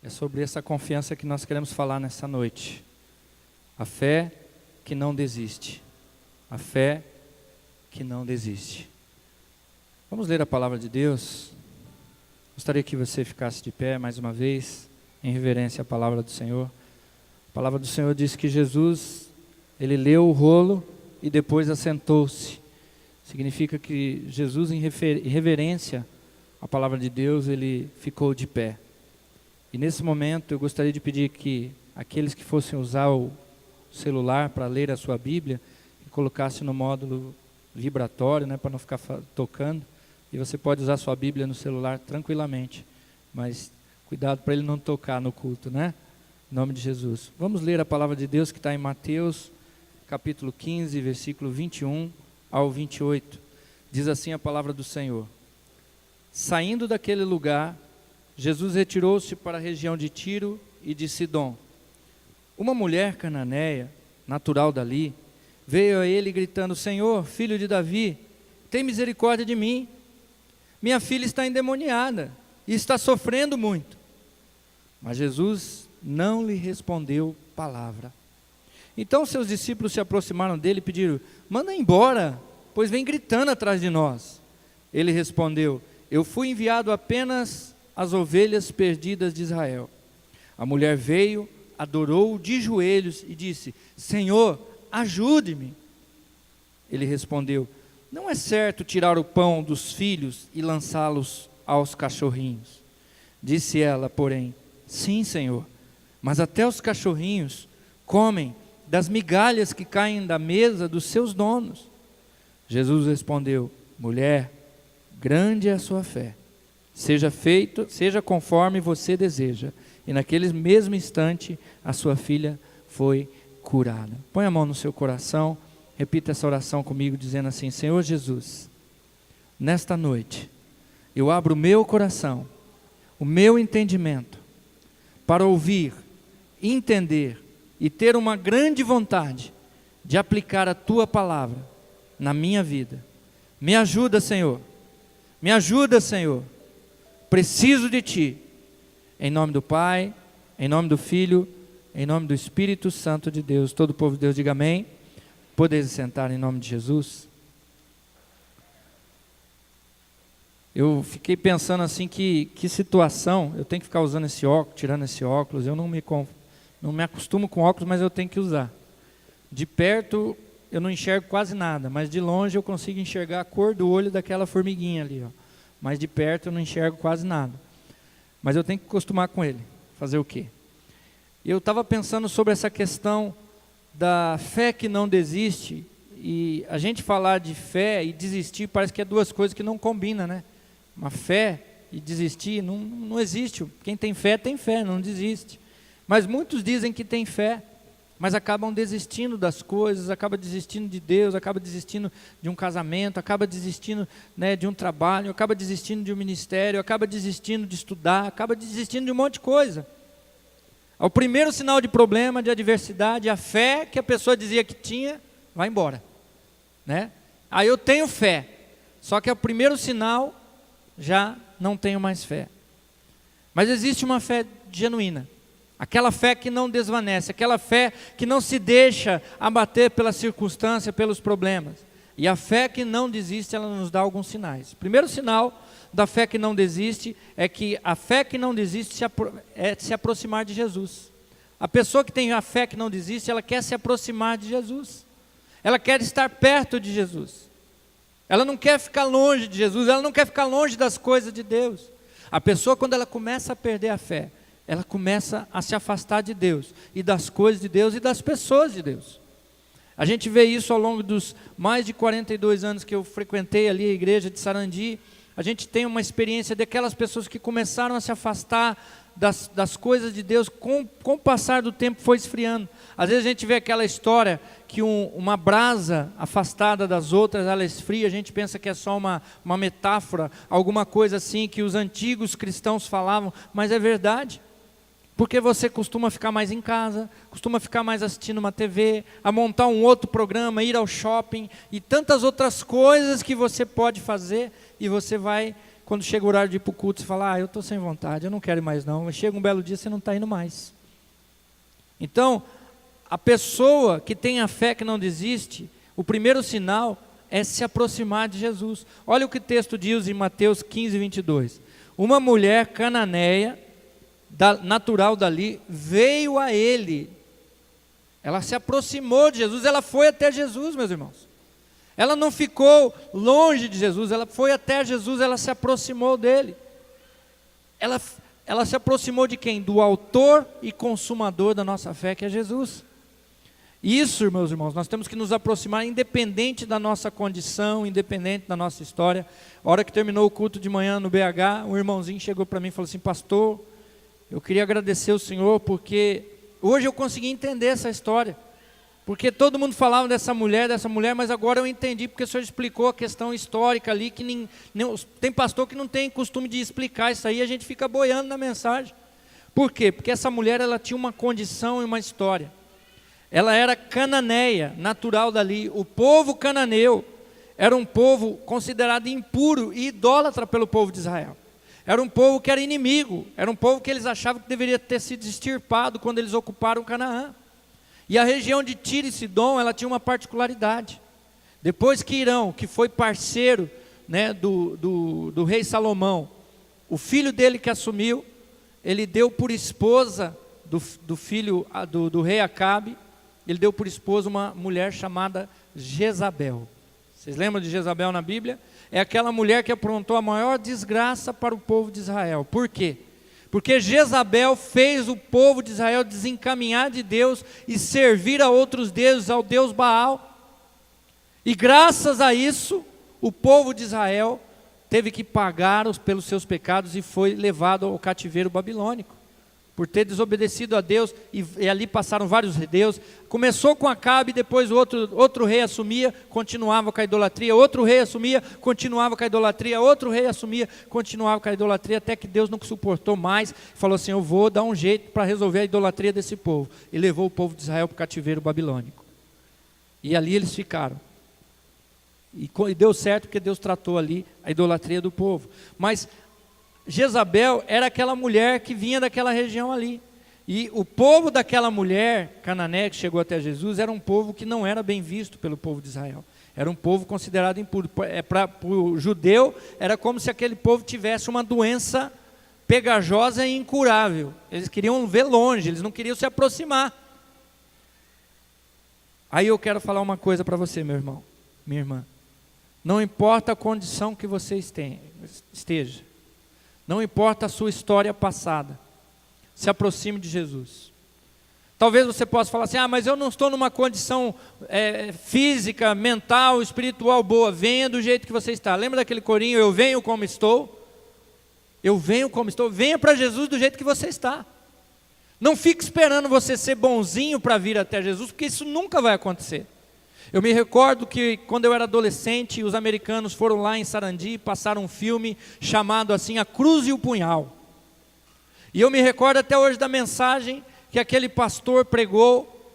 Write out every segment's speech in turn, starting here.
É sobre essa confiança que nós queremos falar nessa noite. A fé que não desiste. A fé que não desiste. Vamos ler a palavra de Deus. Gostaria que você ficasse de pé mais uma vez, em reverência à palavra do Senhor. A palavra do Senhor diz que Jesus, ele leu o rolo e depois assentou-se. Significa que Jesus, em reverência à palavra de Deus, ele ficou de pé. E nesse momento eu gostaria de pedir que aqueles que fossem usar o celular para ler a sua Bíblia, que colocasse no módulo vibratório, para não ficar tocando. E você pode usar a sua Bíblia no celular tranquilamente, mas cuidado para ele não tocar no culto, Em nome de Jesus. Vamos ler a palavra de Deus que está em Mateus, capítulo 15, versículo 21 ao 28. Diz assim a palavra do Senhor: Saindo daquele lugar, Jesus retirou-se para a região de Tiro e de Sidom. Uma mulher cananeia, natural dali, veio a ele gritando: Senhor, filho de Davi, tem misericórdia de mim. Minha filha está endemoniada e está sofrendo muito. Mas Jesus não lhe respondeu palavra. Então seus discípulos se aproximaram dele e pediram: manda embora, pois vem gritando atrás de nós. Ele respondeu: eu fui enviado apenas às ovelhas perdidas de Israel. A mulher veio, adorou-o de joelhos e disse: Senhor, ajude-me. Ele respondeu: não é certo tirar o pão dos filhos e lançá-los aos cachorrinhos. Disse ela, porém: sim, Senhor, mas até os cachorrinhos comem das migalhas que caem da mesa dos seus donos. Jesus respondeu: mulher, grande é a sua fé. Seja conforme você deseja. E naquele mesmo instante, a sua filha foi curada. Põe a mão no seu coração, repita essa oração comigo, dizendo assim: Senhor Jesus, nesta noite, eu abro o meu coração, o meu entendimento, para ouvir, entender e ter uma grande vontade de aplicar a Tua palavra na minha vida. Me ajuda, Senhor. Me ajuda, Senhor. Preciso de Ti. Em nome do Pai, em nome do Filho, em nome do Espírito Santo de Deus. Todo o povo de Deus diga amém. Podeis sentar em nome de Jesus. Eu fiquei pensando assim, que situação, eu tenho que ficar usando esse óculos, tirando esse óculos, eu não me acostumo com óculos, mas eu tenho que usar. De perto eu não enxergo quase nada, mas de longe eu consigo enxergar a cor do olho daquela formiguinha ali, Mas de perto eu não enxergo quase nada. Mas eu tenho que acostumar com ele. Fazer o quê? Eu estava pensando sobre essa questão da fé que não desiste. E a gente falar de fé e desistir parece que é duas coisas que não combinam, Uma fé e desistir não existe. Quem tem fé, não desiste. Mas muitos dizem que tem fé, mas acabam desistindo das coisas, acabam desistindo de Deus, acabam desistindo de um casamento, acabam desistindo de um trabalho, acabam desistindo de um ministério, acabam desistindo de estudar, acabam desistindo de um monte de coisa. Ao primeiro sinal de problema, de adversidade, a fé que a pessoa dizia que tinha, vai embora. Aí eu tenho fé, só que ao primeiro sinal, já não tenho mais fé. Mas existe uma fé genuína. Aquela fé que não desvanece, aquela fé que não se deixa abater pela circunstância, pelos problemas. E a fé que não desiste, ela nos dá alguns sinais. O primeiro sinal da fé que não desiste é que a fé que não desiste é se aproximar de Jesus. A pessoa que tem a fé que não desiste, ela quer se aproximar de Jesus. Ela quer estar perto de Jesus. Ela não quer ficar longe de Jesus, ela não quer ficar longe das coisas de Deus. A pessoa, quando ela começa a perder a fé, ela começa a se afastar de Deus, e das coisas de Deus, e das pessoas de Deus. A gente vê isso ao longo dos mais de 42 anos que eu frequentei ali a igreja de Sarandi. A gente tem uma experiência daquelas pessoas que começaram a se afastar das coisas de Deus, com o passar do tempo foi esfriando. Às vezes a gente vê aquela história que uma brasa afastada das outras, ela esfria, a gente pensa que é só uma metáfora, alguma coisa assim que os antigos cristãos falavam, mas é verdade. Porque você costuma ficar mais em casa, costuma ficar mais assistindo uma TV, a montar um outro programa, ir ao shopping e tantas outras coisas que você pode fazer, e você vai quando chega o horário de ir para o culto, você fala, eu estou sem vontade, eu não quero ir mais não. Mas chega um belo dia, você não está indo mais. Então, a pessoa que tem a fé que não desiste, o primeiro sinal é se aproximar de Jesus. Olha o que o texto diz em Mateus 15, 22. Uma mulher cananeia, natural dali, veio a ele. Ela se aproximou de Jesus, ela foi até Jesus, meus irmãos. Ela não ficou longe de Jesus, ela foi até Jesus, ela se aproximou dele. Ela se aproximou de quem? Do autor e consumador da nossa fé, que é Jesus. Isso, meus irmãos, nós temos que nos aproximar independente da nossa condição, independente da nossa história. A hora que terminou o culto de manhã no BH, um irmãozinho chegou para mim e falou assim, pastor, eu queria agradecer ao Senhor porque hoje eu consegui entender essa história. Porque todo mundo falava dessa mulher, mas agora eu entendi, porque o Senhor explicou a questão histórica ali, que tem pastor que não tem costume de explicar isso aí, a gente fica boiando na mensagem. Por quê? Porque essa mulher, ela tinha uma condição e uma história. Ela era cananeia, natural dali. O povo cananeu era um povo considerado impuro e idólatra pelo povo de Israel. Era um povo que era inimigo, era um povo que eles achavam que deveria ter sido extirpado quando eles ocuparam Canaã. E a região de Tiro e Sidom, ela tinha uma particularidade. Depois que Irão, que foi parceiro, né, do rei Salomão, o filho dele que assumiu, ele deu por esposa do filho do rei Acabe, ele deu por esposa uma mulher chamada Jezabel. Vocês lembram de Jezabel na Bíblia? É aquela mulher que aprontou a maior desgraça para o povo de Israel. Por quê? Porque Jezabel fez o povo de Israel desencaminhar de Deus e servir a outros deuses, ao Deus Baal. E graças a isso, o povo de Israel teve que pagar pelos seus pecados e foi levado ao cativeiro babilônico. Por ter desobedecido a Deus, e ali passaram vários deuses. Começou com Acabe, depois outro rei assumia, continuava com a idolatria. Outro rei assumia, continuava com a idolatria. Outro rei assumia, continuava com a idolatria. Até que Deus não suportou mais, falou assim, eu vou dar um jeito para resolver a idolatria desse povo. E levou o povo de Israel para o cativeiro babilônico. E ali eles ficaram. E deu certo porque Deus tratou ali a idolatria do povo. Mas Jezabel era aquela mulher que vinha daquela região ali. E o povo daquela mulher, cananeia, que chegou até Jesus, era um povo que não era bem visto pelo povo de Israel. Era um povo considerado impuro. Para o judeu, era como se aquele povo tivesse uma doença pegajosa e incurável. Eles queriam ver longe, eles não queriam se aproximar. Aí eu quero falar uma coisa para você, meu irmão, minha irmã. Não importa a condição que você esteja. Não importa a sua história passada, se aproxime de Jesus. Talvez você possa falar assim, mas eu não estou numa condição física, mental, espiritual boa. Venha do jeito que você está. Lembra daquele corinho, eu venho como estou? Eu venho como estou. Venha para Jesus do jeito que você está. Não fique esperando você ser bonzinho para vir até Jesus, porque isso nunca vai acontecer. Eu me recordo que quando eu era adolescente, os americanos foram lá em Sarandi e passaram um filme chamado assim, A Cruz e o Punhal. E eu me recordo até hoje da mensagem que aquele pastor pregou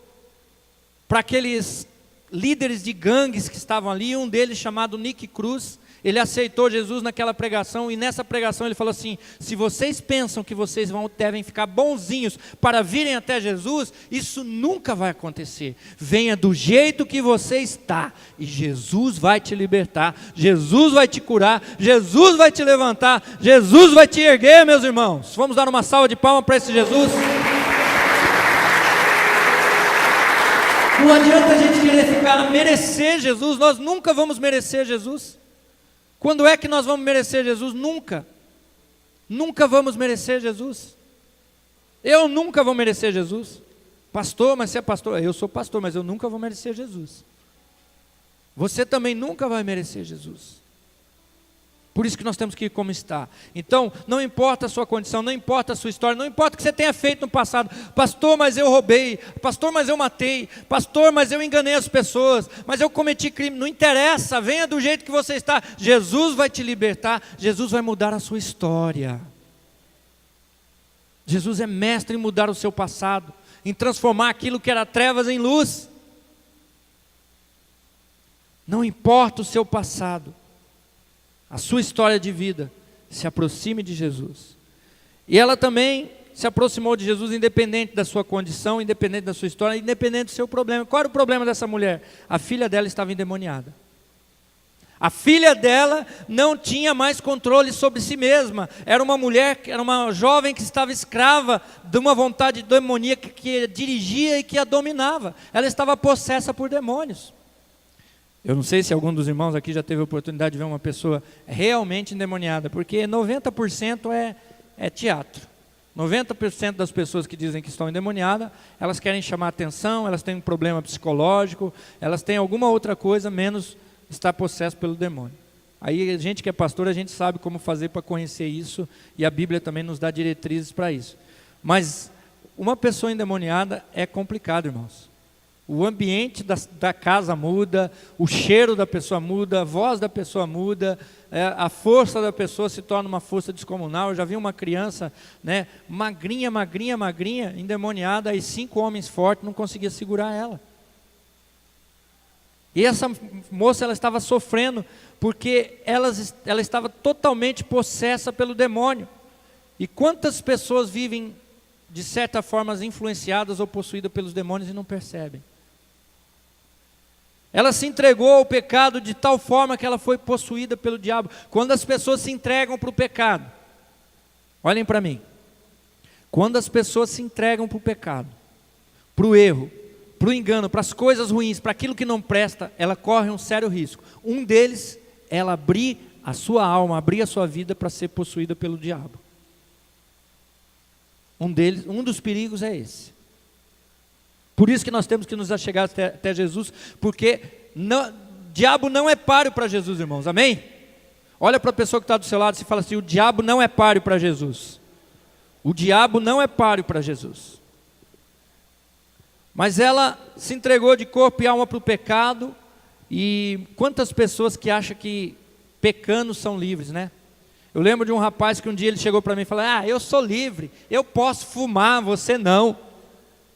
para aqueles líderes de gangues que estavam ali, um deles chamado Nick Cruz. Ele aceitou Jesus naquela pregação, e nessa pregação ele falou assim, se vocês pensam que vocês devem ficar bonzinhos para virem até Jesus, isso nunca vai acontecer. Venha do jeito que você está, e Jesus vai te libertar, Jesus vai te curar, Jesus vai te levantar, Jesus vai te erguer, meus irmãos. Vamos dar uma salva de palmas para esse Jesus? Não adianta a gente querer merecer Jesus, nós nunca vamos merecer Jesus. Quando é que nós vamos merecer Jesus? Nunca. Nunca vamos merecer Jesus. Eu nunca vou merecer Jesus. Pastor, mas você é pastor? Eu sou pastor, mas eu nunca vou merecer Jesus. Você também nunca vai merecer Jesus. Por isso que nós temos que ir como está. Então, não importa a sua condição, não importa a sua história, não importa o que você tenha feito no passado. Pastor, mas eu roubei. Pastor, mas eu matei. Pastor, mas eu enganei as pessoas. Mas eu cometi crime. Não interessa, venha do jeito que você está. Jesus vai te libertar. Jesus vai mudar a sua história. Jesus é mestre em mudar o seu passado, em transformar aquilo que era trevas em luz. Não importa o seu passado, a sua história de vida, se aproxime de Jesus. E ela também se aproximou de Jesus, independente da sua condição, independente da sua história, independente do seu problema. Qual era o problema dessa mulher? A filha dela estava endemoniada. A filha dela não tinha mais controle sobre si mesma. Era uma mulher, era uma jovem que estava escrava de uma vontade demoníaca que a dirigia e que a dominava. Ela estava possessa por demônios. Eu não sei se algum dos irmãos aqui já teve a oportunidade de ver uma pessoa realmente endemoniada, porque 90% é teatro. 90% das pessoas que dizem que estão endemoniadas, elas querem chamar atenção, elas têm um problema psicológico, elas têm alguma outra coisa, menos estar possesso pelo demônio. Aí a gente que é pastor, a gente sabe como fazer para conhecer isso, e a Bíblia também nos dá diretrizes para isso. Mas uma pessoa endemoniada é complicado, irmãos. O ambiente da casa muda, o cheiro da pessoa muda, a voz da pessoa muda, a força da pessoa se torna uma força descomunal. Eu já vi uma criança, né, magrinha, endemoniada, e 5 homens fortes não conseguiam segurar ela. E essa moça, ela estava sofrendo, porque ela estava totalmente possessa pelo demônio. E quantas pessoas vivem, de certa forma, influenciadas ou possuídas pelos demônios e não percebem? Ela se entregou ao pecado de tal forma que ela foi possuída pelo diabo. Quando as pessoas se entregam para o pecado, olhem para mim, quando as pessoas se entregam para o pecado, para o erro, para o engano, para as coisas ruins, para aquilo que não presta, ela corre um sério risco. Um deles, ela abrir a sua alma, abrir a sua vida para ser possuída pelo diabo. Um dos perigos é esse. Por isso que nós temos que nos achegar até Jesus, porque diabo não é páreo para Jesus, irmãos, amém? Olha para a pessoa que está do seu lado e fala assim: o diabo não é páreo para Jesus. O diabo não é páreo para Jesus. Mas ela se entregou de corpo e alma para o pecado. E quantas pessoas que acham que pecando são livres, né? Eu lembro de um rapaz que um dia ele chegou para mim e falou: eu sou livre, eu posso fumar, você não,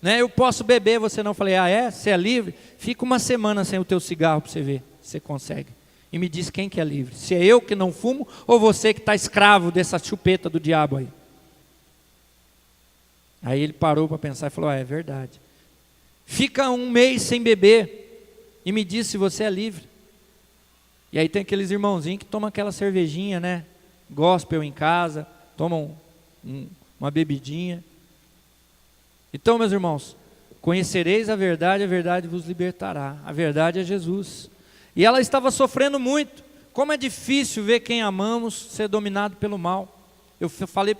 né? Eu posso beber, você não. Eu falei: você é livre? Fica uma semana sem o teu cigarro para você ver se você consegue. E me diz quem que é livre, se é eu que não fumo ou você que está escravo dessa chupeta do diabo aí. Aí ele parou para pensar e falou: é verdade. Fica um mês sem beber e me diz se você é livre. E aí tem aqueles irmãozinhos que tomam aquela cervejinha, né? Gospel em casa, tomam uma bebidinha. Então, meus irmãos, conhecereis a verdade vos libertará. A verdade é Jesus. E ela estava sofrendo muito. Como é difícil ver quem amamos ser dominado pelo mal. Eu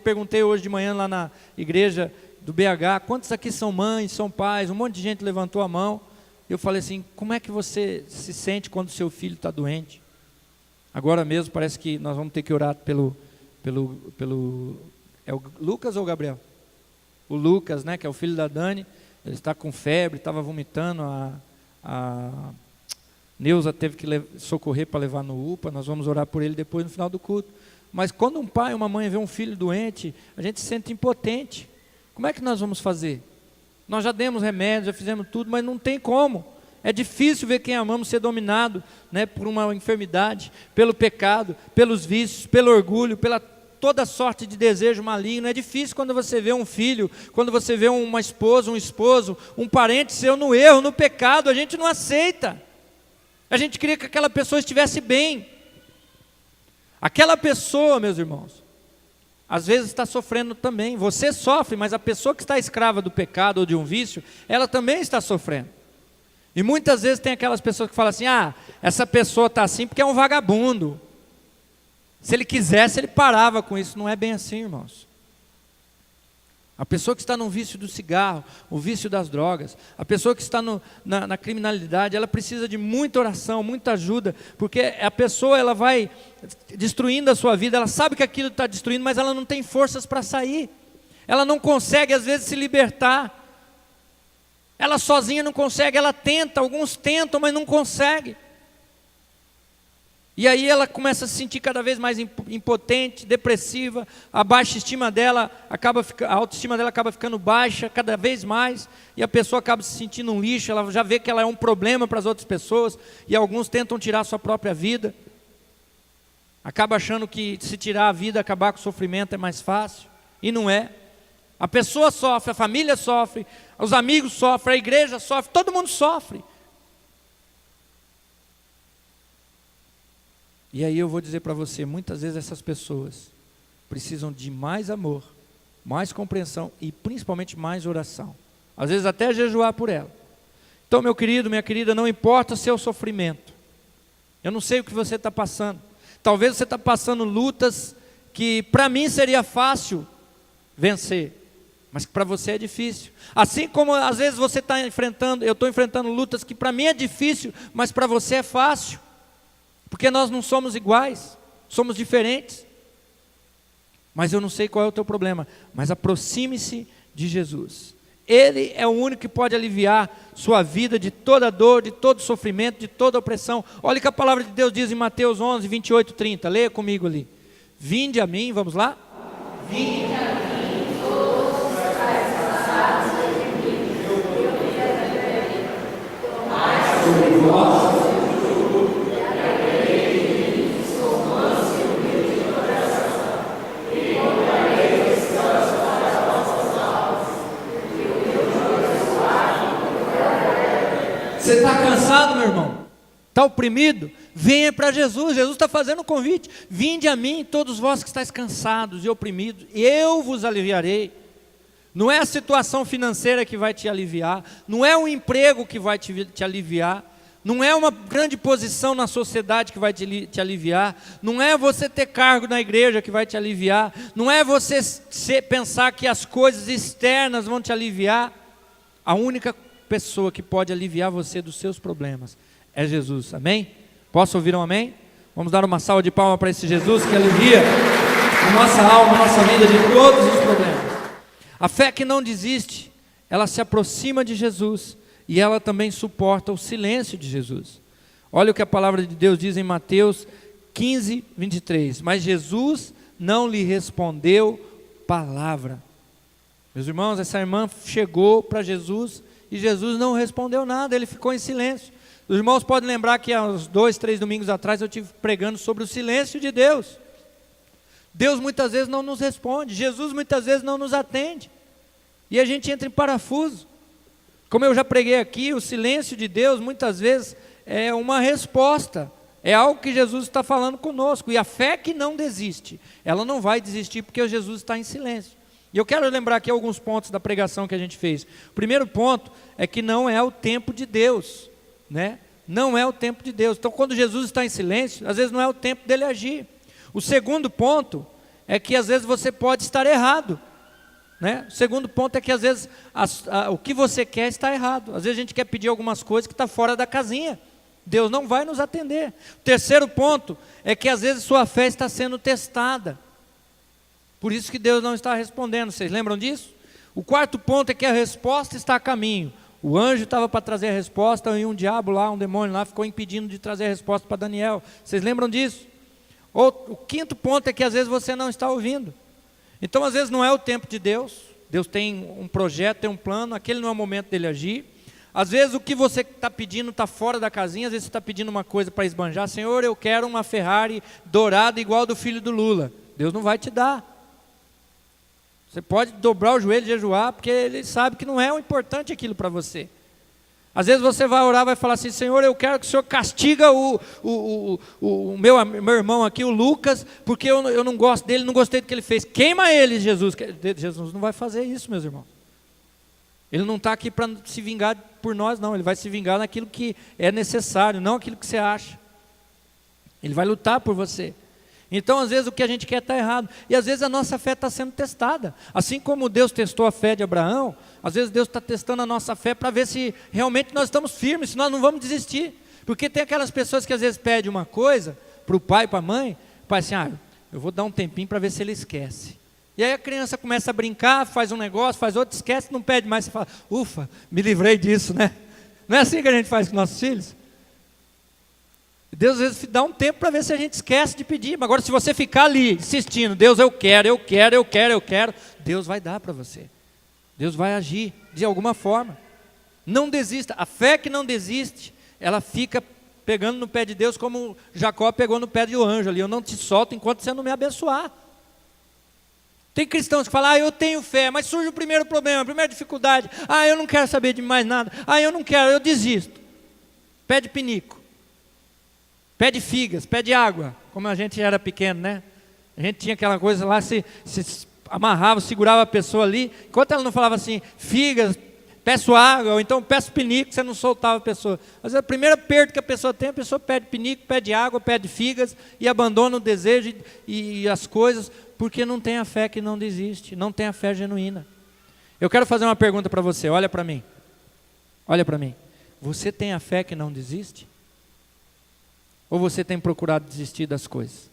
perguntei hoje de manhã lá na igreja do BH, quantos aqui são mães, são pais? Um monte de gente levantou a mão. Eu falei assim: como é que você se sente quando seu filho está doente? Agora mesmo parece que nós vamos ter que orar pelo é o Lucas ou o Gabriel? O Lucas, né, que é o filho da Dani. Ele está com febre, estava vomitando. A Neuza teve que socorrer para levar no UPA. Nós vamos orar por ele depois no final do culto. Mas quando um pai ou uma mãe vê um filho doente, a gente se sente impotente. Como é que nós vamos fazer? Nós já demos remédios, já fizemos tudo, mas não tem como. É difícil ver quem amamos ser dominado, né, por uma enfermidade, pelo pecado, pelos vícios, pelo orgulho, pela toda sorte de desejo maligno. É difícil quando você vê um filho, quando você vê uma esposa, um esposo, um parente seu no erro, no pecado. A gente não aceita. A gente queria que aquela pessoa estivesse bem. Aquela pessoa, meus irmãos, às vezes está sofrendo também. Você sofre, mas a pessoa que está escrava do pecado ou de um vício, ela também está sofrendo. E muitas vezes tem aquelas pessoas que falam assim: essa pessoa está assim porque é um vagabundo. Se ele quisesse, ele parava com isso. Não é bem assim, irmãos. A pessoa que está no vício do cigarro, o vício das drogas, a pessoa que está na criminalidade, ela precisa de muita oração, muita ajuda, porque a pessoa, ela vai destruindo a sua vida. Ela sabe que aquilo está destruindo, mas ela não tem forças para sair. Ela não consegue, às vezes, se libertar. Ela sozinha não consegue, ela tenta, alguns tentam, mas não consegue. E aí ela começa a se sentir cada vez mais impotente, depressiva, a autoestima dela acaba ficando baixa cada vez mais, e a pessoa acaba se sentindo um lixo. Ela já vê que ela é um problema para as outras pessoas, e alguns tentam tirar a sua própria vida. acaba achando que se tirar a vida, acabar com o sofrimento é mais fácil, e não é. A pessoa sofre, a família sofre, os amigos sofrem, a igreja sofre, todo mundo sofre. E aí eu vou dizer para você, muitas vezes essas pessoas precisam de mais amor, mais compreensão e principalmente mais oração. Às vezes até jejuar por ela. Então, meu querido, minha querida, não importa o seu sofrimento. Eu não sei o que você está passando. Talvez você está passando lutas que para mim seria fácil vencer, mas que para você é difícil. Assim como às vezes você está enfrentando, eu estou enfrentando lutas que para mim é difícil, mas para você é fácil. Porque nós não somos iguais, somos diferentes. Mas eu não sei qual é o teu problema, mas aproxime-se de Jesus. Ele é o único que pode aliviar sua vida de toda dor, de todo sofrimento, de toda opressão. Olha o que a palavra de Deus diz em Mateus 11, 28, 30. Leia comigo ali. Vinde a mim, vamos lá? Vinde a mim, todos os que estáis cansados e oprimidos, eu me aliviarei. Tomai sobre vós Você está cansado, meu irmão? Está oprimido? Venha para Jesus. Jesus está fazendo um convite. Vinde a mim, todos vós que estáis cansados e oprimidos, e eu vos aliviarei. Não é a situação financeira que vai te aliviar, não é o emprego que vai te aliviar, não é uma grande posição na sociedade que vai te aliviar, não é você ter cargo na igreja que vai te aliviar, não é você pensar que as coisas externas vão te aliviar. A única pessoa que pode aliviar você dos seus problemas é Jesus, amém? Posso ouvir um amém? Vamos dar uma salva de palmas para esse Jesus que alivia a nossa alma, a nossa vida de todos os problemas. A fé que não desiste, ela se aproxima de Jesus e ela também suporta o silêncio de Jesus. Olha o que a palavra de Deus diz em Mateus 15, 23. Mas Jesus não lhe respondeu palavra. Meus irmãos, essa irmã chegou para Jesus e Jesus não respondeu nada, ele ficou em silêncio. Os irmãos podem lembrar que há uns 2, 3 domingos atrás eu estive pregando sobre o silêncio de Deus. Deus muitas vezes não nos responde, Jesus muitas vezes não nos atende, e a gente entra em parafuso. Como eu já preguei aqui, o silêncio de Deus muitas vezes é uma resposta, é algo que Jesus está falando conosco, e a fé que não desiste, ela não vai desistir porque Jesus está em silêncio. E eu quero lembrar aqui alguns pontos da pregação que a gente fez. O primeiro ponto é que não é o tempo de Deus, né? Não é o tempo de Deus. Então, quando Jesus está em silêncio, às vezes não é o tempo dele agir. O segundo ponto é que às vezes você pode estar errado, né? O segundo ponto é que às vezes o que você quer está errado. Às vezes a gente quer pedir algumas coisas que está fora da casinha. Deus não vai nos atender. O terceiro ponto é que às vezes sua fé está sendo testada. Por isso que Deus não está respondendo, vocês lembram disso? O quarto ponto é que a resposta está a caminho. O anjo estava para trazer a resposta e um diabo lá, um demônio lá, ficou impedindo de trazer a resposta para Daniel. Vocês lembram disso? O quinto ponto é que às vezes você não está ouvindo. Então às vezes não é o tempo de Deus. Deus tem um projeto, tem um plano, aquele não é o momento dele agir. Às vezes o que você está pedindo está fora da casinha, às vezes você está pedindo uma coisa para esbanjar. Senhor, eu quero uma Ferrari dourada igual do filho do Lula. Deus não vai te dar. Você pode dobrar o joelho e jejuar, porque ele sabe que não é o importante aquilo para você. Às vezes você vai orar, vai falar assim, Senhor, eu quero que o Senhor castiga o meu irmão aqui, o Lucas, porque eu não gosto dele, não gostei do que ele fez. Queima ele, Jesus. Jesus não vai fazer isso, meus irmãos. Ele não está aqui para se vingar por nós, não. Ele vai se vingar naquilo que é necessário, não aquilo que você acha. Ele vai lutar por você. Então, às vezes, o que a gente quer está errado. E, às vezes, a nossa fé está sendo testada. Assim como Deus testou a fé de Abraão, às vezes, Deus está testando a nossa fé para ver se realmente nós estamos firmes, se nós não vamos desistir. Porque tem aquelas pessoas que, às vezes, pedem uma coisa para o pai, para a mãe, o pai assim, eu vou dar um tempinho para ver se ele esquece. E aí a criança começa a brincar, faz um negócio, faz outro, esquece, não pede mais. Você fala, ufa, me livrei disso, né? Não é assim que a gente faz com nossos filhos? Deus às vezes dá um tempo para ver se a gente esquece de pedir. Mas agora se você ficar ali insistindo, Deus eu quero, Deus vai dar para você. Deus vai agir de alguma forma. Não desista. A fé que não desiste, ela fica pegando no pé de Deus como Jacó pegou no pé do anjo ali. Eu não te solto enquanto você não me abençoar. Tem cristãos que falam, eu tenho fé, mas surge o primeiro problema, a primeira dificuldade. Eu não quero saber de mais nada. Eu não quero, eu desisto. Pede pinico. Pede figas, pede água. Como a gente era pequeno, né? A gente tinha aquela coisa lá, se amarrava, segurava a pessoa ali. Enquanto ela não falava assim, figas, peço água, ou então peço pinico, você não soltava a pessoa. Às vezes, o primeiro aperto que a pessoa tem, a pessoa pede pinico, pede água, pede figas, e abandona o desejo e as coisas, porque não tem a fé que não desiste, não tem a fé genuína. Eu quero fazer uma pergunta para você, olha para mim. Olha para mim. Você tem a fé que não desiste? Ou você tem procurado desistir das coisas?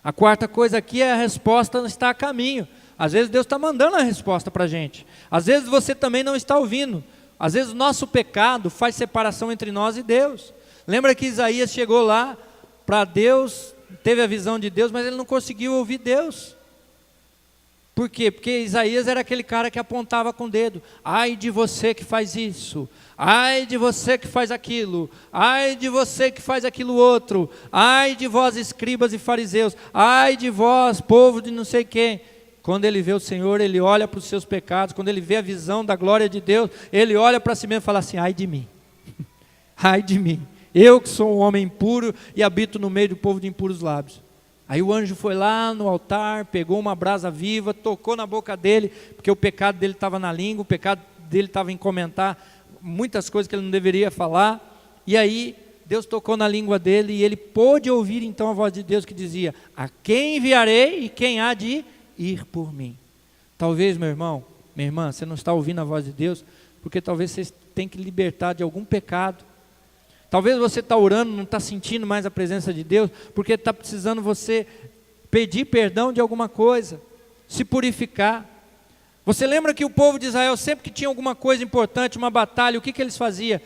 A quarta coisa aqui é a resposta está a caminho. Às vezes Deus está mandando a resposta para a gente. Às vezes você também não está ouvindo. Às vezes o nosso pecado faz separação entre nós e Deus. Lembra que Isaías chegou lá para Deus, teve a visão de Deus, mas ele não conseguiu ouvir Deus. Por quê? Porque Isaías era aquele cara que apontava com o dedo. Ai de você que faz isso. Ai de você que faz aquilo. Ai de você que faz aquilo outro. Ai de vós escribas e fariseus. Ai de vós, povo de não sei quem. Quando ele vê o Senhor, ele olha para os seus pecados. Quando ele vê a visão da glória de Deus, ele olha para si mesmo e fala assim, ai de mim. Ai de mim. Eu que sou um homem impuro e habito no meio do povo de impuros lábios. Aí o anjo foi lá no altar, pegou uma brasa viva, tocou na boca dele, porque o pecado dele estava na língua, o pecado dele estava em comentar muitas coisas que ele não deveria falar. E aí Deus tocou na língua dele e ele pôde ouvir então a voz de Deus que dizia, a quem enviarei e quem há de ir por mim? Talvez, meu irmão, minha irmã, você não está ouvindo a voz de Deus, porque talvez você tenha que libertar de algum pecado. Talvez você está orando, não está sentindo mais a presença de Deus, porque está precisando você pedir perdão de alguma coisa, se purificar. Você lembra que o povo de Israel, sempre que tinha alguma coisa importante, uma batalha, o que eles faziam?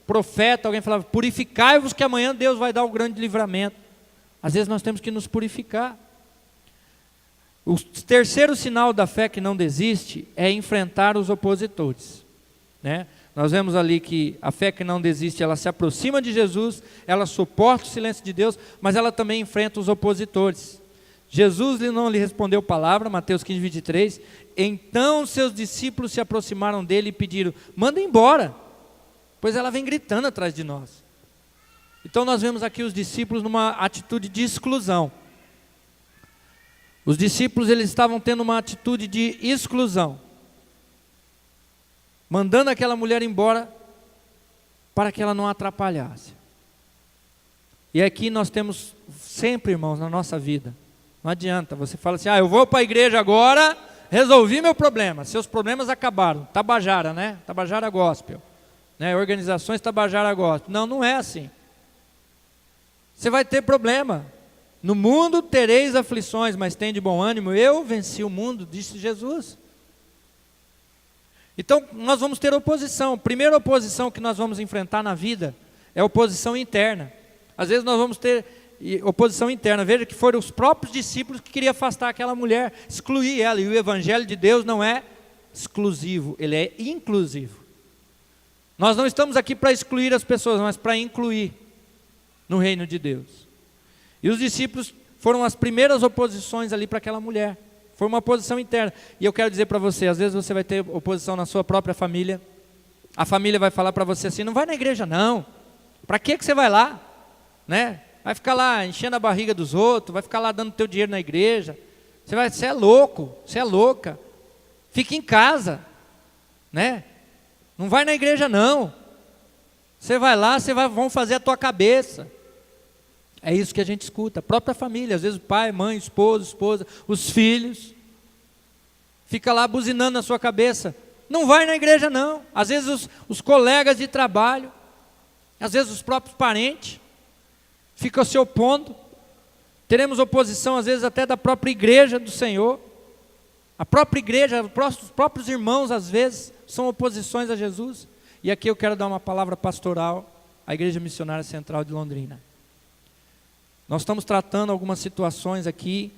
Profeta, alguém falava, purificai-vos que amanhã Deus vai dar o grande livramento. Às vezes nós temos que nos purificar. O terceiro sinal da fé que não desiste é enfrentar os opositores, né? Nós vemos ali que a fé que não desiste, ela se aproxima de Jesus, ela suporta o silêncio de Deus, mas ela também enfrenta os opositores. Jesus não lhe respondeu palavra, Mateus 15, 23, então seus discípulos se aproximaram dele e pediram, manda embora, pois ela vem gritando atrás de nós. Então nós vemos aqui os discípulos numa atitude de exclusão. Os discípulos eles estavam tendo uma atitude de exclusão, mandando aquela mulher embora para que ela não atrapalhasse. E aqui nós temos sempre, irmãos, na nossa vida, não adianta, você fala assim, eu vou para a igreja agora, resolvi meu problema, seus problemas acabaram, Tabajara, né? Tabajara Gospel, né? Organizações Tabajara Gospel, não é assim. Você vai ter problema, no mundo tereis aflições, mas tem de bom ânimo, eu venci o mundo, disse Jesus. Então nós vamos ter oposição. A primeira oposição que nós vamos enfrentar na vida é a oposição interna. Às vezes nós vamos ter oposição interna. Veja que foram os próprios discípulos que queriam afastar aquela mulher, excluir ela. E o evangelho de Deus não é exclusivo, ele é inclusivo. Nós não estamos aqui para excluir as pessoas, mas para incluir no reino de Deus. E os discípulos foram as primeiras oposições ali para aquela mulher. Foi uma oposição interna. E eu quero dizer para você, às vezes você vai ter oposição na sua própria família. A família vai falar para você assim, não vai na igreja não. Para que você vai lá? Né? Vai ficar lá enchendo a barriga dos outros, vai ficar lá dando teu dinheiro na igreja. Você é louco, você é louca. Fica em casa. Né? Não vai na igreja não. Você vai lá, vão fazer a tua cabeça. É isso que a gente escuta, a própria família, às vezes o pai, mãe, esposa, os filhos, fica lá buzinando na sua cabeça, não vai na igreja não, às vezes os colegas de trabalho, às vezes os próprios parentes, ficam se opondo, teremos oposição às vezes até da própria igreja do Senhor, a própria igreja, os próprios irmãos às vezes são oposições a Jesus, e aqui eu quero dar uma palavra pastoral à Igreja Missionária Central de Londrina. Nós estamos tratando algumas situações aqui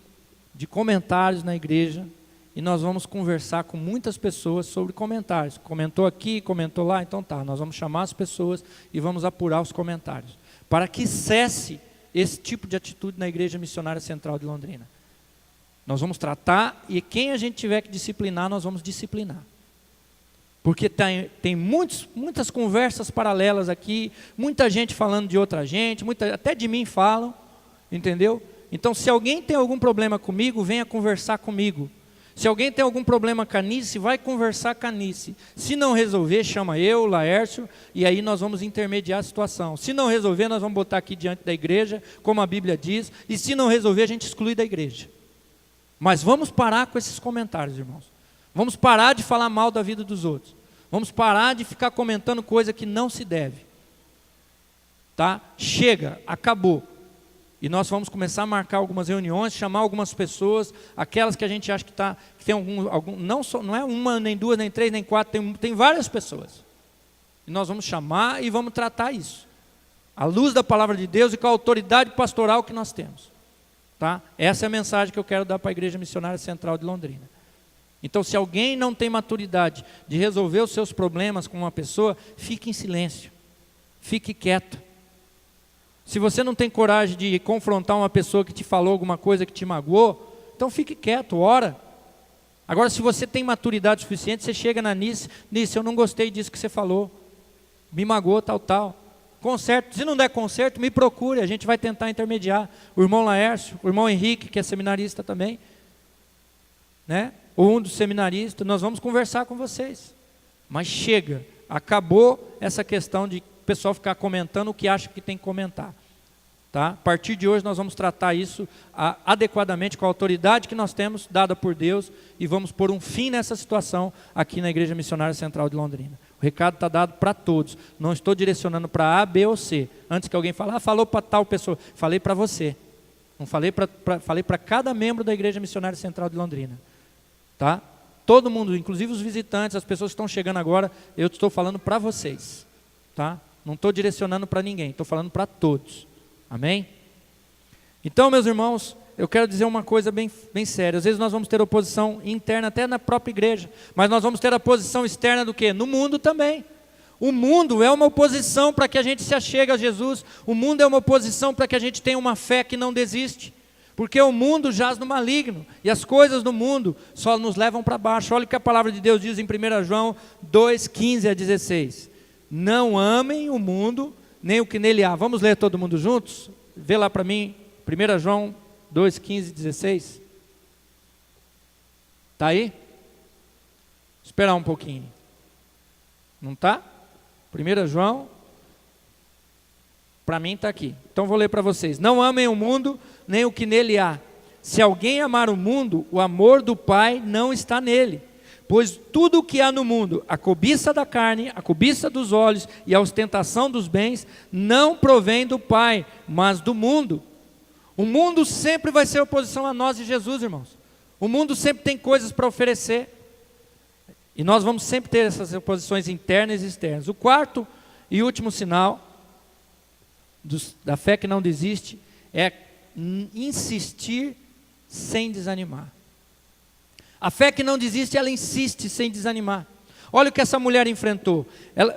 de comentários na igreja e nós vamos conversar com muitas pessoas sobre comentários. Comentou aqui, comentou lá, então tá, nós vamos chamar as pessoas e vamos apurar os comentários, para que cesse esse tipo de atitude na Igreja Missionária Central de Londrina. Nós vamos tratar, e quem a gente tiver que disciplinar, nós vamos disciplinar. Porque tem muitas conversas paralelas aqui, muita gente falando de outra gente, até de mim falam, entendeu? Então, se alguém tem algum problema comigo, venha conversar comigo. Se alguém tem algum problema com a Nice, vai conversar com a Nice. Se não resolver, chama eu, Laércio, e aí nós vamos intermediar a situação. Se não resolver, nós vamos botar aqui diante da igreja, como a Bíblia diz, e se não resolver, a gente exclui da igreja. Mas vamos parar com esses comentários, irmãos. Vamos parar de falar mal da vida dos outros. Vamos parar de ficar comentando coisa que não se deve. Tá? Chega, acabou. E nós vamos começar a marcar algumas reuniões, chamar algumas pessoas, aquelas que a gente acha que tem algum não é uma, nem duas, nem três, nem quatro, tem várias pessoas. E nós vamos chamar e vamos tratar isso, à luz da palavra de Deus e com a autoridade pastoral que nós temos. Tá? Essa é a mensagem que eu quero dar para a Igreja Missionária Central de Londrina. Então, se alguém não tem maturidade de resolver os seus problemas com uma pessoa, fique em silêncio, fique quieto. Se você não tem coragem de confrontar uma pessoa que te falou alguma coisa que te magoou, então fique quieto, ora. Agora, se você tem maturidade suficiente, você chega na Nice, eu não gostei disso que você falou, me magoou, tal. Conserto, se não der conserto, me procure, a gente vai tentar intermediar. O irmão Laércio, o irmão Henrique, que é seminarista também, né? Ou um dos seminaristas, nós vamos conversar com vocês. Mas chega, acabou essa questão de o pessoal ficar comentando o que acha que tem que comentar. Tá? A partir de hoje nós vamos tratar isso adequadamente com a autoridade que nós temos, dada por Deus, e vamos pôr um fim nessa situação aqui na Igreja Missionária Central de Londrina. O recado está dado para todos, não estou direcionando para A, B ou C. Antes que alguém fale, falou para tal pessoa, falei para você. Não falei para cada membro da Igreja Missionária Central de Londrina. Tá? Todo mundo, inclusive os visitantes, as pessoas que estão chegando agora, eu estou falando para vocês. Tá? Não estou direcionando para ninguém, estou falando para todos. Amém? Então, meus irmãos, eu quero dizer uma coisa bem séria. Às vezes nós vamos ter oposição interna até na própria igreja, mas nós vamos ter a oposição externa do quê? No mundo também. O mundo é uma oposição para que a gente se achegue a Jesus. O mundo é uma oposição para que a gente tenha uma fé que não desiste. Porque o mundo jaz no maligno, e as coisas do mundo só nos levam para baixo. Olha o que a palavra de Deus diz em 1 João 2, 15 a 16. Não amem o mundo, nem o que nele há. Vamos ler todo mundo juntos? Vê lá para mim, 1 João 2, 15 e 16. Está aí? Esperar um pouquinho. Não está? 1 João, para mim está aqui. Então vou ler para vocês. Não amem o mundo, nem o que nele há. Se alguém amar o mundo, o amor do Pai não está nele. Pois tudo o que há no mundo, a cobiça da carne, a cobiça dos olhos e a ostentação dos bens, não provém do Pai, mas do mundo. O mundo sempre vai ser oposição a nós e Jesus, irmãos. O mundo sempre tem coisas para oferecer. E nós vamos sempre ter essas oposições internas e externas. O quarto e último sinal da fé que não desiste é insistir sem desanimar. A fé que não desiste, ela insiste sem desanimar. Olha o que essa mulher enfrentou.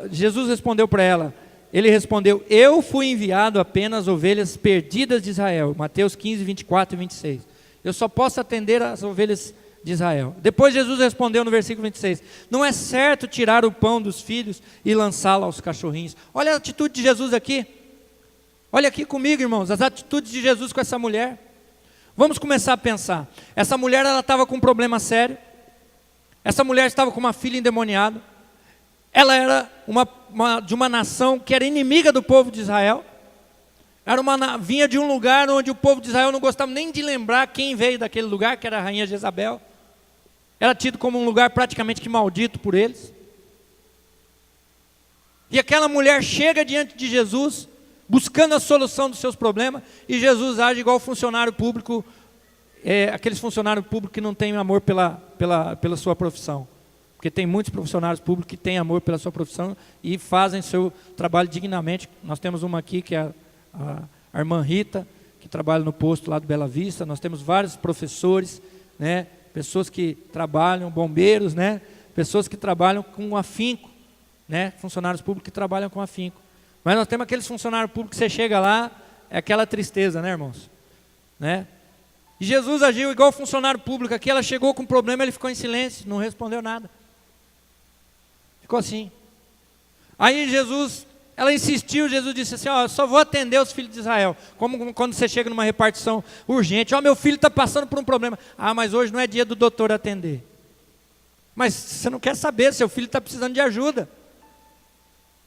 Jesus respondeu para ela, ele respondeu, eu fui enviado apenas às ovelhas perdidas de Israel. Mateus 15, 24 e 26. Eu só posso atender às ovelhas de Israel. Depois Jesus respondeu no versículo 26, não é certo tirar o pão dos filhos e lançá-lo aos cachorrinhos. Olha a atitude de Jesus aqui. Olha aqui comigo, irmãos, as atitudes de Jesus com essa mulher. Vamos começar a pensar. Essa mulher, ela estava com um problema sério. Essa mulher estava com uma filha endemoniada. Ela era de uma nação que era inimiga do povo de Israel. Vinha de um lugar onde o povo de Israel não gostava nem de lembrar quem veio daquele lugar, que era a rainha Jezabel. Era tido como um lugar praticamente que maldito por eles. E aquela mulher chega diante de Jesus, buscando a solução dos seus problemas, e Jesus age igual funcionário público, aqueles funcionários públicos que não têm amor pela sua profissão. Porque tem muitos funcionários públicos que têm amor pela sua profissão e fazem seu trabalho dignamente. Nós temos uma aqui que é a irmã Rita, que trabalha no posto lá do Bela Vista. Nós temos vários professores, né, pessoas que trabalham, bombeiros, né? Pessoas que trabalham com afinco, né? Funcionários públicos que trabalham com afinco. Mas nós temos aqueles funcionários públicos que você chega lá, é aquela tristeza, né, irmãos? Né? E Jesus agiu igual funcionário público aqui, ela chegou com um problema, ele ficou em silêncio, não respondeu nada. Ficou assim. Aí ela insistiu, Jesus disse assim, ó, eu só vou atender os filhos de Israel. Como quando você chega numa repartição urgente, ó, meu filho está passando por um problema. Ah, mas hoje não é dia do doutor atender. Mas você não quer saber, seu filho está precisando de ajuda.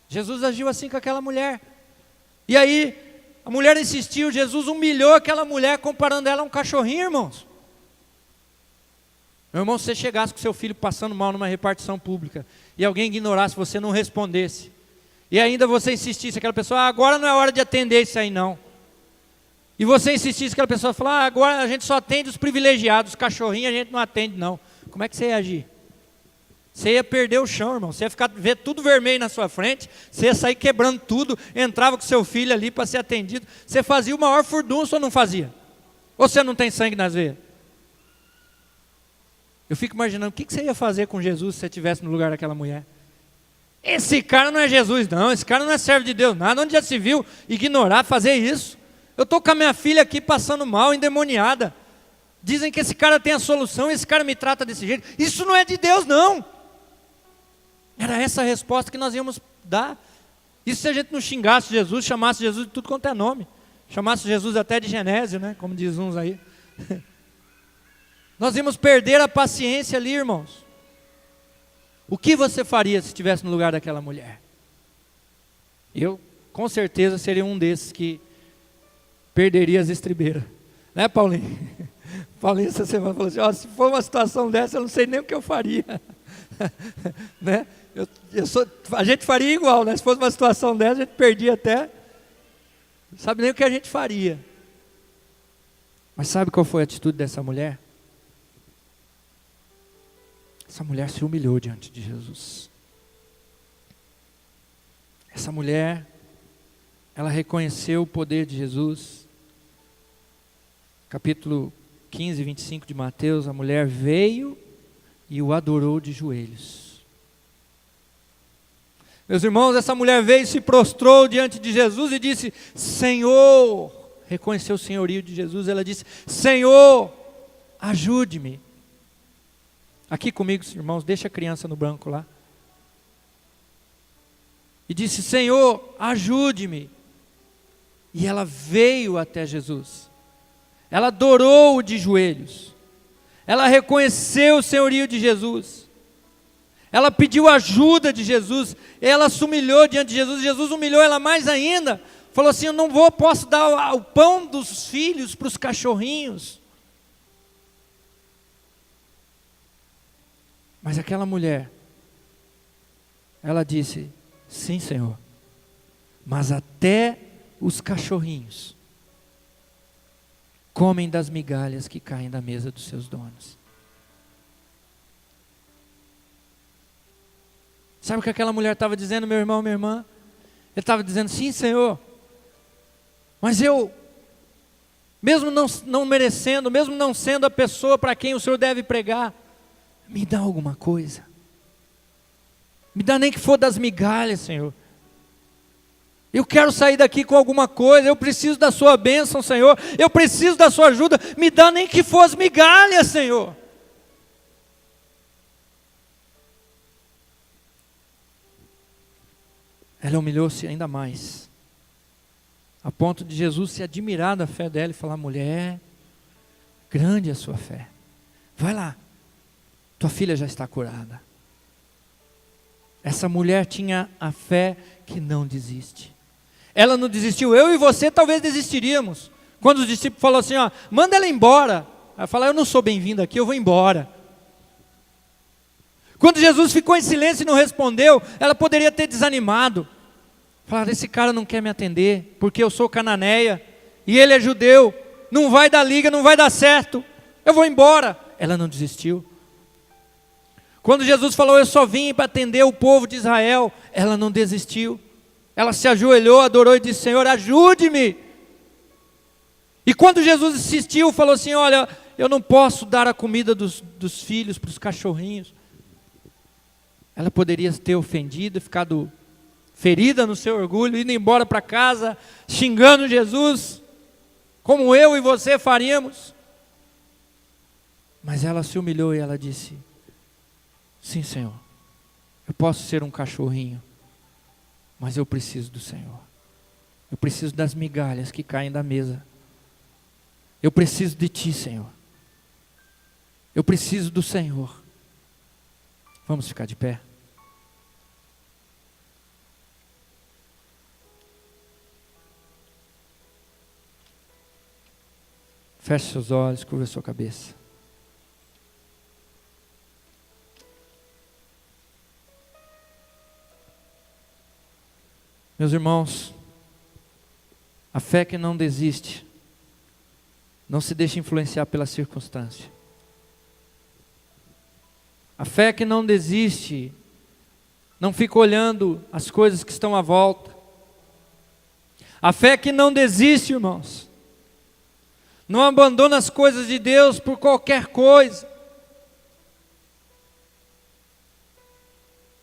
Jesus agiu assim com aquela mulher. E aí, a mulher insistiu, Jesus humilhou aquela mulher, comparando ela a um cachorrinho, irmãos. Meu irmão, se você chegasse com seu filho passando mal numa repartição pública, e alguém ignorasse, você não respondesse, e ainda você insistisse, aquela pessoa, agora não é hora de atender isso aí não. E você insistisse, aquela pessoa falar, agora a gente só atende os privilegiados, os cachorrinhos a gente não atende não. Como é que você ia agir? Você ia perder o chão, irmão. Você ia ver tudo vermelho na sua frente, você ia sair quebrando tudo, entrava com seu filho ali para ser atendido. Você fazia o maior furdunço ou não fazia? Ou você não tem sangue nas veias? Eu fico imaginando, o que você ia fazer com Jesus se você estivesse no lugar daquela mulher? Esse cara não é Jesus não, esse cara não é servo de Deus nada. Onde já se viu ignorar, fazer isso? Eu estou com a minha filha aqui passando mal, endemoniada. Dizem que esse cara tem a solução e esse cara me trata desse jeito. Isso não é de Deus não. Era essa a resposta que nós íamos dar. Isso se a gente não xingasse Jesus, chamasse Jesus de tudo quanto é nome. Chamasse Jesus até de Genésio, né? Como diz uns aí. Nós íamos perder a paciência ali, irmãos. O que você faria se estivesse no lugar daquela mulher? Eu, com certeza, seria um desses que perderia as estribeiras. Né, Paulinho? Paulinho essa semana falou assim, ó, se for uma situação dessa, eu não sei nem o que eu faria. Né? A gente faria igual, né? Se fosse uma situação dessa, a gente perdia até. Não sabe nem o que a gente faria. Mas sabe qual foi a atitude dessa mulher? Essa mulher se humilhou diante de Jesus. Essa mulher, ela reconheceu o poder de Jesus. Capítulo 15, 25 de Mateus, a mulher veio e o adorou de joelhos. Meus irmãos, essa mulher veio e se prostrou diante de Jesus e disse, Senhor, reconheceu o senhorio de Jesus, ela disse, Senhor, ajude-me. Aqui comigo, irmãos, deixa a criança no banco lá. E disse, Senhor, ajude-me. E ela veio até Jesus. Ela adorou-o de joelhos. Ela reconheceu o senhorio de Jesus. Ela pediu ajuda de Jesus. Ela se humilhou diante de Jesus. Jesus humilhou ela mais ainda. Falou assim, eu não posso dar o pão dos filhos para os cachorrinhos. Mas aquela mulher, ela disse, sim, Senhor, mas até os cachorrinhos comem das migalhas que caem da mesa dos seus donos. Sabe o que aquela mulher estava dizendo, meu irmão, minha irmã? Ele estava dizendo, sim, Senhor, mas eu, mesmo não merecendo, mesmo não sendo a pessoa para quem o Senhor deve pregar, me dá alguma coisa. Me dá nem que for das migalhas, Senhor. Eu quero sair daqui com alguma coisa. Eu preciso da sua bênção, Senhor. Eu preciso da sua ajuda. Me dá nem que for as migalhas, Senhor. Ela humilhou-se ainda mais, a ponto de Jesus se admirar da fé dela e falar, mulher, grande é a sua fé. Vai lá. Tua filha já está curada. Essa mulher tinha a fé que não desiste. Ela não desistiu. Eu e você talvez desistiríamos. Quando os discípulos falaram assim, ó, manda ela embora. Ela fala, eu não sou bem-vinda aqui, eu vou embora. Quando Jesus ficou em silêncio e não respondeu, ela poderia ter desanimado. Falar, esse cara não quer me atender, porque eu sou cananeia, e ele é judeu. Não vai dar liga, não vai dar certo. Eu vou embora. Ela não desistiu. Quando Jesus falou, eu só vim para atender o povo de Israel, ela não desistiu. Ela se ajoelhou, adorou e disse, Senhor, ajude-me. E quando Jesus insistiu, falou assim, olha, eu não posso dar a comida dos filhos para os cachorrinhos. Ela poderia ter ofendido, ficado ferida no seu orgulho, indo embora para casa, xingando Jesus, como eu e você faríamos. Mas ela se humilhou e ela disse: sim, Senhor, eu posso ser um cachorrinho, mas eu preciso do Senhor. Eu preciso das migalhas que caem da mesa. Eu preciso de Ti, Senhor. Eu preciso do Senhor. Vamos ficar de pé? Feche seus olhos, curva sua cabeça. Meus irmãos, a fé que não desiste, não se deixa influenciar pela circunstância. A fé que não desiste, não fica olhando as coisas que estão à volta. A fé que não desiste, irmãos, não abandona as coisas de Deus por qualquer coisa.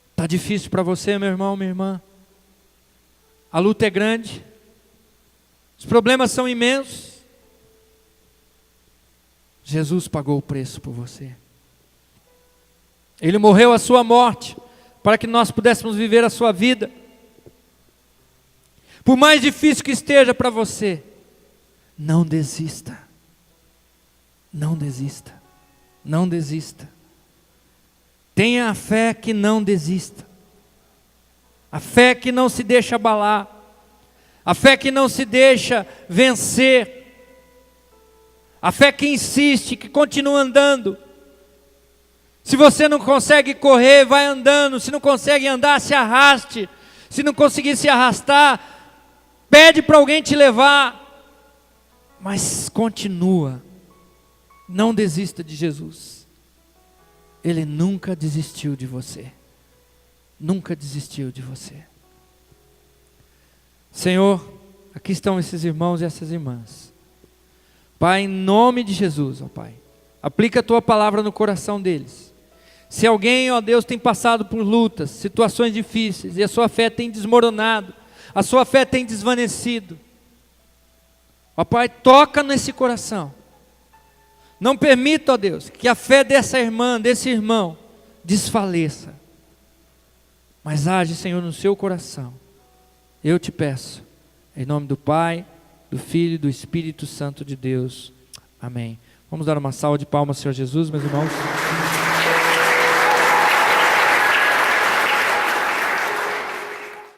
Está difícil para você, meu irmão, minha irmã. A luta é grande. Os problemas são imensos. Jesus pagou o preço por você. Ele morreu a sua morte para que nós pudéssemos viver a sua vida. Por mais difícil que esteja para você, não desista. Não desista. Não desista. Tenha a fé que não desista. A fé que não se deixa abalar. A fé que não se deixa vencer. A fé que insiste, que continua andando. Se você não consegue correr, vai andando. Se não consegue andar, se arraste. Se não conseguir se arrastar, pede para alguém te levar. Mas continua. Não desista de Jesus. Ele nunca desistiu de você. Nunca desistiu de você. Senhor, aqui estão esses irmãos e essas irmãs. Pai, em nome de Jesus, ó Pai, aplica a Tua palavra no coração deles. Se alguém, ó Deus, tem passado por lutas, situações difíceis, e a sua fé tem desmoronado, a sua fé tem desvanecido, ó Pai, toca nesse coração. Não permita, ó Deus, que a fé dessa irmã, desse irmão, desfaleça. Mas age, Senhor, no seu coração. Eu te peço, em nome do Pai, do Filho e do Espírito Santo de Deus. Amém. Vamos dar uma salva de palmas, Senhor Jesus, meus irmãos.